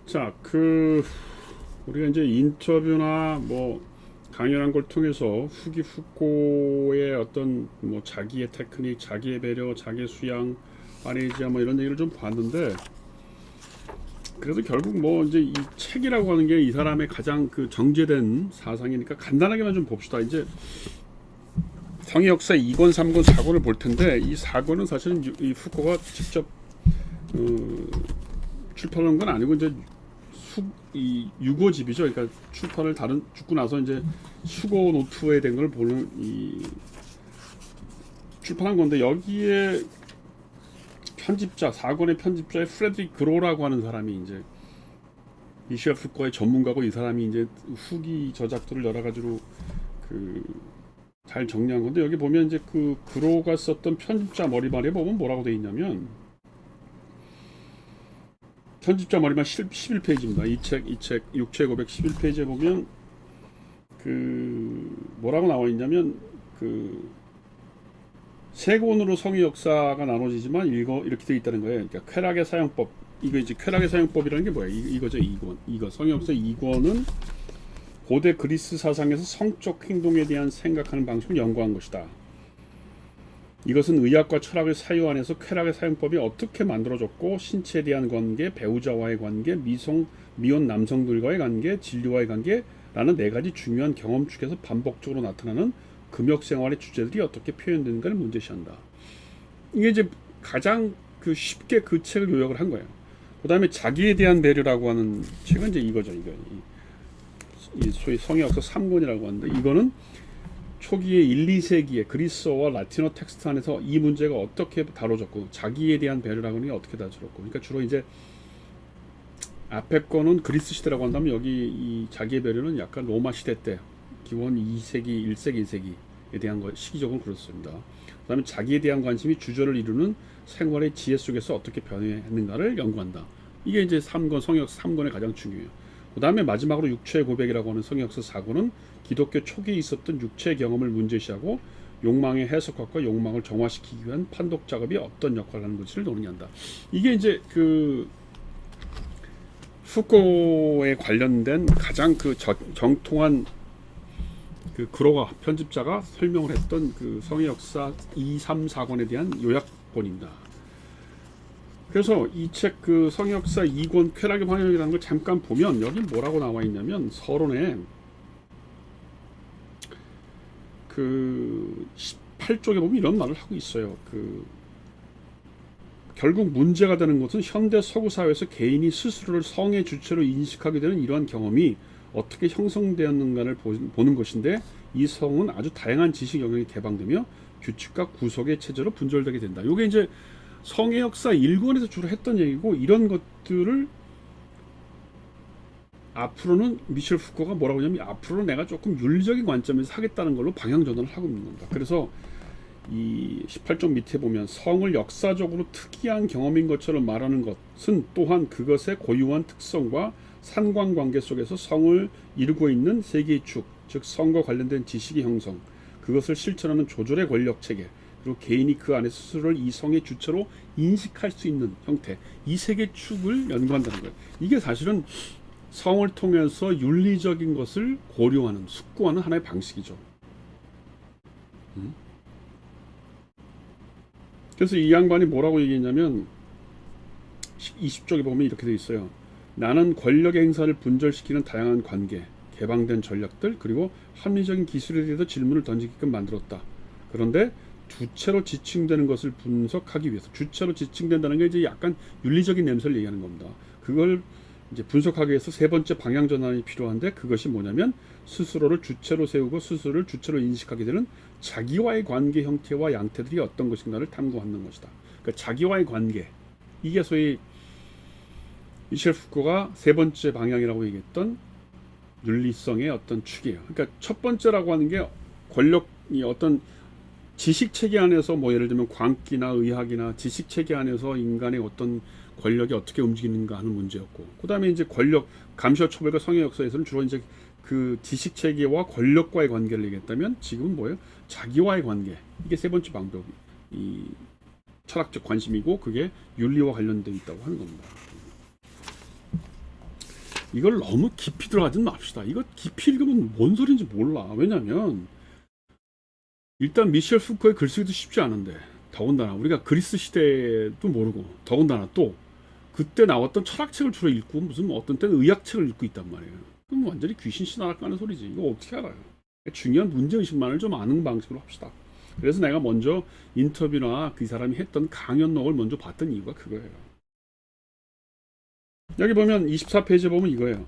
자, 우리가 이제 인터뷰나 뭐 강연한 걸 통해서 후기 후코의 어떤 뭐 자기의 테크닉, 자기의 배려, 자기의 수양, 파리지아 뭐 이런 얘기를 좀 봤는데, 그래도 결국 뭐 이제 이 책이라고 하는 게 이 사람의 가장 그 정제된 사상이니까 간단하게만 좀 봅시다. 이제 성의 역사 2권, 3권, 4권을 볼 텐데, 이 4권은 사실은 이 후코가 직접 출판한 건 아니고 이제 이 유고집이죠. 그러니까 출판을 죽고 나서 이제 수고 노트에 된 걸 보는 이 출판한 건데, 여기에 편집자 4권의 편집자의 프레드릭 그로라고 하는 사람이 이제 미셸 푸코의 전문가고, 이 사람이 이제 후기 저작들을 여러 가지로 잘 정리한 건데, 여기 보면 이제 그로가 썼던 편집자 머리말에 보면 뭐라고 돼 있냐면, 편집자 머리말 11페이지입니다. 이 책 6체 고백 11페이지에 보면 뭐라고 나와 있냐면, 세 권으로 성의 역사가 나눠지지만 이렇게 돼 있다는 거예요. 그러니까 쾌락의 사용법, 이거 이제 쾌락의 사용법이라는 게 뭐야? 이거죠. 2권. 이거 성의 역사 2권은 고대 그리스 사상에서 성적 행동에 대한 생각하는 방식을 연구한 것이다. 이것은 의학과 철학의 사유 안에서 쾌락의 사용법이 어떻게 만들어졌고, 신체에 대한 관계, 배우자와의 관계, 미혼 남성들과의 관계, 진료와의 관계라는 네 가지 중요한 경험 축에서 반복적으로 나타나는 금욕 생활의 주제들이 어떻게 표현되는가를 문제시한다. 이게 이제 가장 쉽게 그 책을 요약을 한 거예요. 그 다음에 자기에 대한 배려라고 하는 책은 이제 이거죠. 이 소위 성의 역사 3권이라고 하는데, 이거는 초기의 1, 2세기의 그리스어와 라틴어 텍스트 안에서 이 문제가 어떻게 다뤄졌고, 자기에 대한 배려라고 하는 게 어떻게 다뤄졌고, 그러니까 주로 이제 앞에 거는 그리스 시대라고 한다면, 여기 이 자기의 배려는 약간 로마 시대 때 기원 2세기, 1세기, 2세기에 대한 거, 시기적으로 그렇습니다. 그 다음에 자기에 대한 관심이 주저를 이루는 생활의 지혜 속에서 어떻게 변해했는가를 연구한다. 이게 이제 3권, 성역사 3권의 가장 중요해요. 그 다음에 마지막으로 육체의 고백이라고 하는 성역사 4권은 기독교 초기에 있었던 육체의 경험을 문제시하고, 욕망의 해석학과 욕망을 정화시키기 위한 판독 작업이 어떤 역할을 하는 것을 논의한다. 이게 이제 후코에 관련된 가장 정통한 그로가 편집자가 설명을 했던 성의 역사 2, 3, 4권에 대한 요약본입니다. 그래서 이 책 성의 역사 2권 쾌락의 환영이라는 걸 잠깐 보면, 여기 뭐라고 나와 있냐면, 서론에 18쪽에 보면 이런 말을 하고 있어요. 결국 문제가 되는 것은 현대 서구 사회에서 개인이 스스로를 성의 주체로 인식하게 되는 이러한 경험이 어떻게 형성되었는가를 보는 것인데, 이 성은 아주 다양한 지식 영역이 개방되며 규칙과 구속의 체제로 분절되게 된다. 이게 이제 성의 역사 1권에서 주로 했던 얘기고, 이런 것들을 앞으로는 미셸 푸코가 뭐라고 하냐면, 앞으로는 내가 조금 윤리적인 관점에서 하겠다는 걸로 방향 전환을 하고 있는 겁니다. 그래서 이 18쪽 밑에 보면, 성을 역사적으로 특이한 경험인 것처럼 말하는 것은 또한 그것의 고유한 특성과 상관관계 속에서 성을 이루고 있는 세 개의 축, 즉 성과 관련된 지식의 형성, 그것을 실천하는 조절의 권력 체계, 그리고 개인이 그 안에 스스로를 이 성의 주체로 인식할 수 있는 형태, 이 세 개의 축을 연구한다는 거예요. 이게 사실은 성을 통해서 윤리적인 것을 고려하는, 숙고하는 하나의 방식이죠. 그래서 이 양반이 뭐라고 얘기했냐면, 20쪽에 보면 이렇게 되어 있어요. 나는 권력의 행사를 분절시키는 다양한 관계, 개방된 전략들, 그리고 합리적인 기술에 대해서 질문을 던지게끔 만들었다. 그런데 주체로 지칭되는 것을 분석하기 위해서, 주체로 지칭된다는 게 이제 약간 윤리적인 냄새를 얘기하는 겁니다. 그걸 이제 분석하기 위해서 세 번째 방향 전환이 필요한데, 그것이 뭐냐면 스스로를 주체로 세우고 스스로를 주체로 인식하게 되는 자기와의 관계 형태와 양태들이 어떤 것인가를 탐구하는 것이다. 그러니까 자기와의 관계, 이게 소위 미셸 푸코가 세 번째 방향이라고 얘기했던 윤리성의 어떤 축이에요. 그러니까 첫 번째라고 하는 게 권력이 어떤 지식 체계 안에서, 뭐 예를 들면 광기나 의학이나 지식 체계 안에서 인간의 어떤 권력이 어떻게 움직이는가 하는 문제였고, 그 다음에 이제 권력, 감시와 처벌과 성의 역사에서는 주로 이제 지식 체계와 권력과의 관계를 얘기했다면, 지금은 뭐예요? 자기와의 관계. 이게 세 번째 방법이 이 철학적 관심이고, 그게 윤리와 관련되어 있다고 하는 겁니다. 이걸 너무 깊이 들어가진 맙시다. 이거 깊이 읽으면 뭔 소리인지 몰라. 왜냐면 일단 미셸 푸코의 글쓰기도 쉽지 않은데, 더군다나 우리가 그리스 시대도 모르고, 더군다나 또 그때 나왔던 철학책을 주로 읽고 무슨 어떤 때는 의학책을 읽고 있단 말이에요. 그럼 완전히 귀신 신하락 가는 소리지. 이거 어떻게 알아요? 중요한 문제의식만을 좀 아는 방식으로 합시다. 그래서 내가 먼저 인터뷰나 그 사람이 했던 강연록을 먼저 봤던 이유가 그거예요. 여기 보면 24페이지에 보면 이거예요.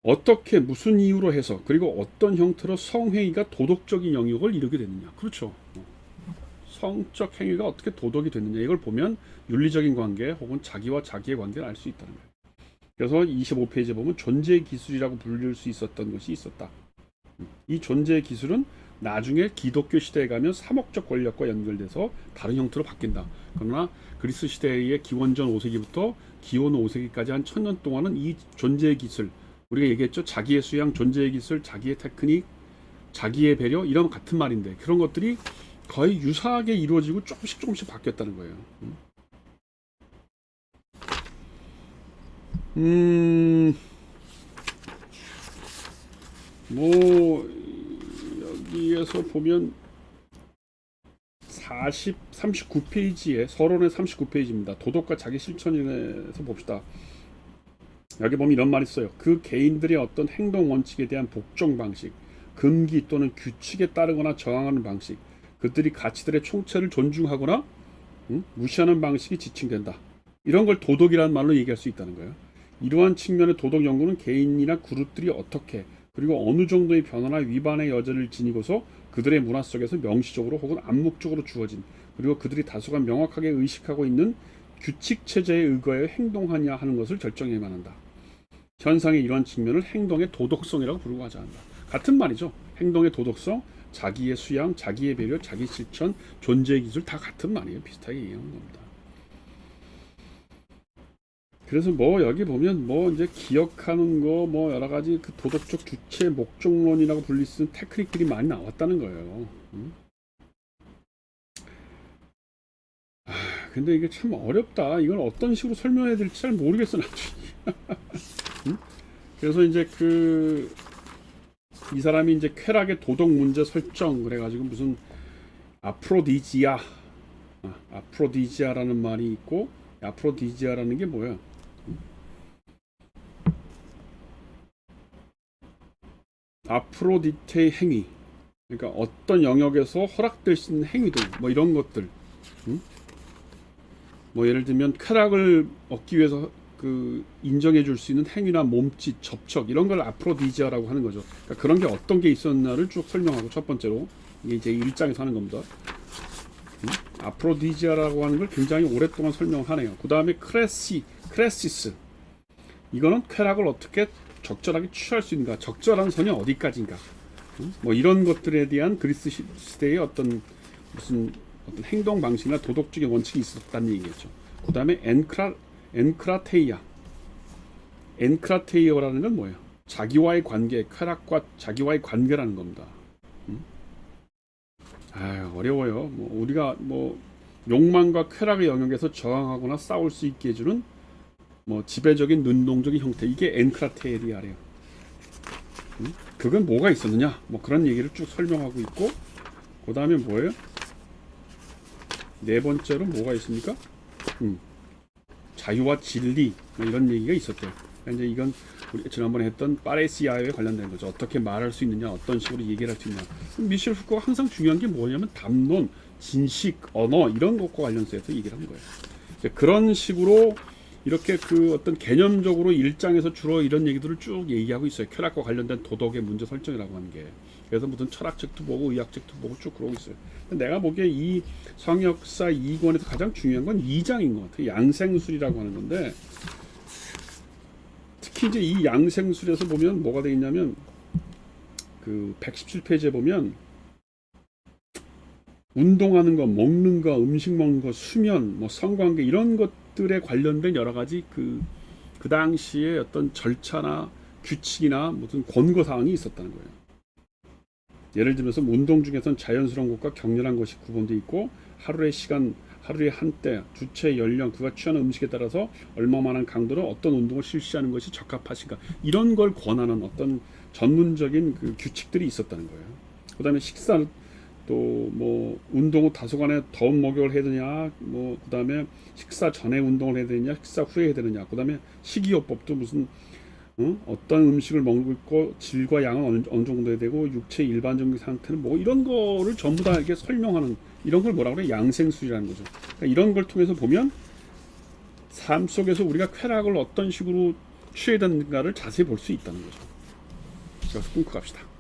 어떻게 무슨 이유로 해서 그리고 어떤 형태로 성행위가 도덕적인 영역을 이루게 됐느냐. 그렇죠. 성적 행위가 어떻게 도덕이 됐느냐. 이걸 보면 윤리적인 관계 혹은 자기와 자기의 관계를 알 수 있다는 거예요. 그래서 25페이지에 보면 존재의 기술이라고 불릴 수 있었던 것이 있었다. 이 존재의 기술은 나중에 기독교 시대에 가면 삼억적 권력과 연결돼서 다른 형태로 바뀐다. 그러나 그리스 시대의 기원전 5세기부터 기원 5세기까지 한 1000년 동안은 이 존재의 기술, 우리가 얘기했죠. 자기의 수양, 존재의 기술, 자기의 테크닉, 자기의 배려, 이런 같은 말인데 그런 것들이 거의 유사하게 이루어지고 조금씩 바뀌었다는 거예요. 뭐 여기에서 보면 39페이지에 서론의 39페이지입니다. 도덕과 자기 실천에서 봅시다. 여기 보면 이런 말이 있어요. 그 개인들의 어떤 행동 원칙에 대한 복종 방식, 금기 또는 규칙에 따르거나 저항하는 방식, 그들이 가치들의 총체를 존중하거나 무시하는 방식이 지칭된다. 이런 걸 도덕이라는 말로 얘기할 수 있다는 거예요. 이러한 측면의 도덕 연구는 개인이나 그룹들이 어떻게 그리고 어느 정도의 변화나 위반의 여지를 지니고서 그들의 문화 속에서 명시적으로 혹은 암묵적으로 주어진 그리고 그들이 다소간 명확하게 의식하고 있는 규칙 체제에 의거하여 행동하냐 하는 것을 결정해야만 한다. 현상의 이러한 측면을 행동의 도덕성이라고 부르고 하자 한다. 같은 말이죠. 행동의 도덕성, 자기의 수양, 자기의 배려, 자기 실천, 존재의 기술 다 같은 말이에요. 비슷하게 얘기하는 겁니다. 그래서 뭐 여기 보면 뭐 이제 기억하는 거 뭐 여러 가지 그 도덕적 주체 목적론이라고 불릴 수 있는 테크닉들이 많이 나왔다는 거예요. 근데 이게 참 어렵다. 이걸 어떤 식으로 설명해야 될지 잘 모르겠어 나중에. 그래서 이제 이 사람이 이제 쾌락의 도덕 문제 설정 그래가지고 무슨 아프로디지아라는 말이 있고, 아프로디지아라는 게 뭐야? 아프로디테의 행위, 그러니까 어떤 영역에서 허락될 수 있는 행위들, 뭐 이런 것들, 뭐 예를 들면 쾌락을 얻기 위해서 그 인정해 줄 수 있는 행위나 몸짓, 접촉 이런 걸 아프로디지아라고 하는 거죠. 그러니까 그런 게 어떤 게 있었나를 쭉 설명하고, 첫 번째로 이게 이제 1장에서 하는 겁니다. 아프로디지아라고 하는 걸 굉장히 오랫동안 설명하네요. 그 다음에 크레시스, 이거는 쾌락을 어떻게 적절하게 취할 수 있는가, 적절한 선이 어디까지인가, 뭐 이런 것들에 대한 그리스 시대의 어떤 무슨 어떤 행동 방식이나 도덕적인 원칙이 있었다는 얘기겠죠. 그 다음에 엔크라테이어라는 건 뭐예요? 자기와의 관계, 쾌락과 자기와의 관계라는 겁니다. 어려워요. 뭐 우리가 뭐 욕망과 쾌락의 영역에서 저항하거나 싸울 수 있게 해주는 뭐 지배적인 능동적인 형태, 이게 엔크라테리아래요. 그건 뭐가 있었느냐? 뭐 그런 얘기를 쭉 설명하고 있고, 그 다음에 뭐예요? 네 번째로 뭐가 있습니까? 자유와 진리, 뭐 이런 얘기가 있었대요. 이제 이건 우리 지난번에 했던 파레시아에 관련된 거죠. 어떻게 말할 수 있느냐, 어떤 식으로 얘기를 할 수 있느냐. 미셸 후코가 항상 중요한 게 뭐냐면 담론, 진식, 언어 이런 것과 관련해서 얘기를 한 거예요. 그런 식으로 이렇게 그 어떤 개념적으로 1장에서 주로 이런 얘기들을 쭉 얘기하고 있어요. 쾌락과 관련된 도덕의 문제 설정이라고 하는 게. 그래서 무슨 철학책도 보고 의학책도 보고 쭉 그러고 있어요. 내가 보기에 이 성역사 2권에서 가장 중요한 건 2장인 것 같아요. 양생술이라고 하는 건데, 특히 이제 이 양생술에서 보면 뭐가 되겠냐면, 그 117페이지에 보면 운동하는 거, 먹는 거, 음식 먹는 거, 수면, 뭐 성관계 이런 것들에 관련된 여러 가지 그 당시에 어떤 절차나 규칙이나 무슨 권고 사항이 있었다는 거예요. 예를 들면서 운동 중에서는 자연스러운 것과 격렬한 것이 구분되어 있고, 하루에 한때 주체 연령 그가 취하는 음식에 따라서 얼마만한 강도로 어떤 운동을 실시하는 것이 적합하신가 이런 걸 권하는 어떤 전문적인 그 규칙들이 있었다는 거예요. 그다음에 식사 또 뭐 운동 후 다소간에 더운 목욕을 해야 되냐 뭐 그다음에 식사 전에 운동을 해야 되느냐 식사 후에 해야 되느냐 그다음에 식이요법도 무슨 어떤 음식을 먹고 질과 양은 어느 정도 해야 되고 육체의 일반적인 상태는 뭐 이런 거를 전부 다 이렇게 설명하는 이런 걸 뭐라고 그래 양생술이라는 거죠. 그러니까 이런 걸 통해서 보면 삶 속에서 우리가 쾌락을 어떤 식으로 취해야 되는가를 자세히 볼 수 있다는 거죠. 그래서 끊고 갑시다.